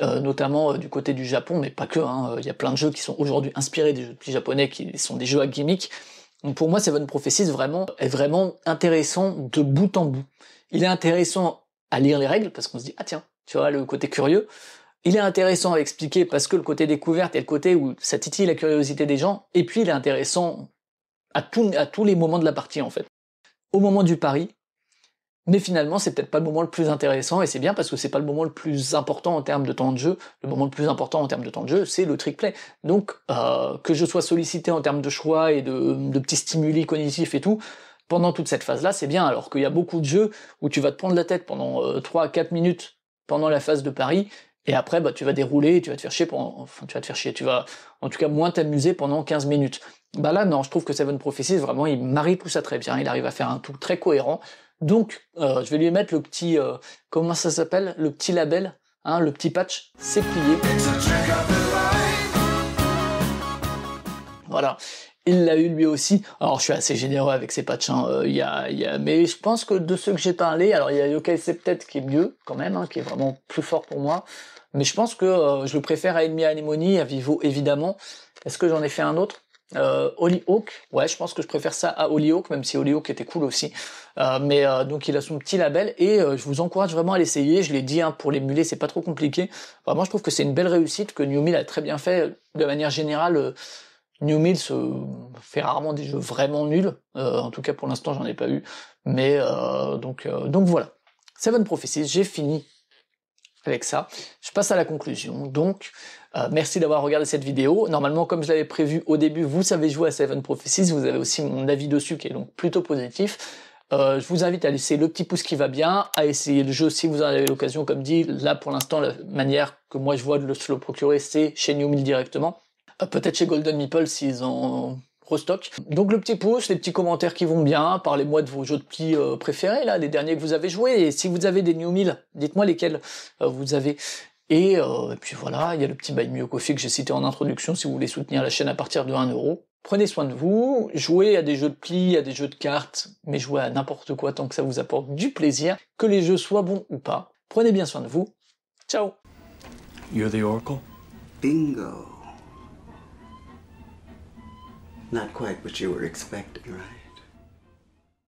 notamment du côté du Japon, mais pas que, il y a plein de jeux qui sont aujourd'hui inspirés des jeux de pli japonais, qui sont des jeux à gimmick. Donc pour moi, Seven Prophecies est vraiment intéressant de bout en bout. Il est intéressant à lire les règles, parce qu'on se dit, ah tiens, tu vois, le côté curieux. Il est intéressant à expliquer parce que le côté découverte et le côté où ça titille la curiosité des gens, et puis il est intéressant à tous les moments de la partie en fait. Au moment du pari, mais finalement c'est peut-être pas le moment le plus intéressant, et c'est bien parce que c'est pas le moment le plus important en termes de temps de jeu. Le moment le plus important en termes de temps de jeu, c'est le trick play. Donc que je sois sollicité en termes de choix et de petits stimuli cognitifs et tout, pendant toute cette phase-là, c'est bien, alors qu'il y a beaucoup de jeux où tu vas te prendre la tête pendant 3 à 4 minutes pendant la phase de pari, et après tu vas dérouler, tu vas te faire chier tu vas en tout cas moins t'amuser pendant 15 minutes. Bah là non, je trouve que Seven Prophecies, vraiment, il marie tout ça très bien, il arrive à faire un tout très cohérent. Donc, je vais lui mettre le petit, comment ça s'appelle? Le petit label, hein, le petit patch, c'est plié. Voilà. Il l'a eu lui aussi. Alors je suis assez généreux avec ces patchs, hein. Mais je pense que de ceux que j'ai parlé, alors il y a Yokai Septet qui est mieux quand même, hein, qui est vraiment plus fort pour moi. Mais je pense que je le préfère à Enemy Anemone, à Vivo évidemment. Est-ce que j'en ai fait un autre? Hollyhock, ouais, je pense que je préfère ça à Hollyhock, même si Hollyhock était cool aussi. Donc il a son petit label et je vous encourage vraiment à l'essayer. Je l'ai dit, hein, pour l'émuler, c'est pas trop compliqué. Vraiment, je trouve que c'est une belle réussite, que New Mill a très bien fait. De manière générale, New Mill fait rarement des jeux vraiment nuls. En tout cas, pour l'instant, j'en ai pas eu. Donc voilà. Seven Prophecies, j'ai fini avec ça. Je passe à la conclusion. Donc, merci d'avoir regardé cette vidéo. Normalement, comme je l'avais prévu au début, vous savez jouer à Seven Prophecies. Vous avez aussi mon avis dessus qui est donc plutôt positif. Je vous invite à laisser le petit pouce qui va bien, à essayer le jeu si vous en avez l'occasion. Comme dit, là pour l'instant, la manière que moi je vois de se le procurer, c'est chez New Mill directement. Peut-être chez Golden Meeple s'ils en restock. Donc le petit pouce, les petits commentaires qui vont bien, parlez-moi de vos jeux de pli préférés, là, les derniers que vous avez joués, et si vous avez des New Mill, dites-moi lesquels vous avez. Et puis voilà, il y a le petit Buy Me a Coffee que j'ai cité en introduction si vous voulez soutenir la chaîne à partir de 1€. Prenez soin de vous, jouez à des jeux de pli, à des jeux de cartes, mais jouez à n'importe quoi tant que ça vous apporte du plaisir, que les jeux soient bons ou pas. Prenez bien soin de vous. Ciao. You're the Oracle? Bingo. Not quite what you were expecting, right?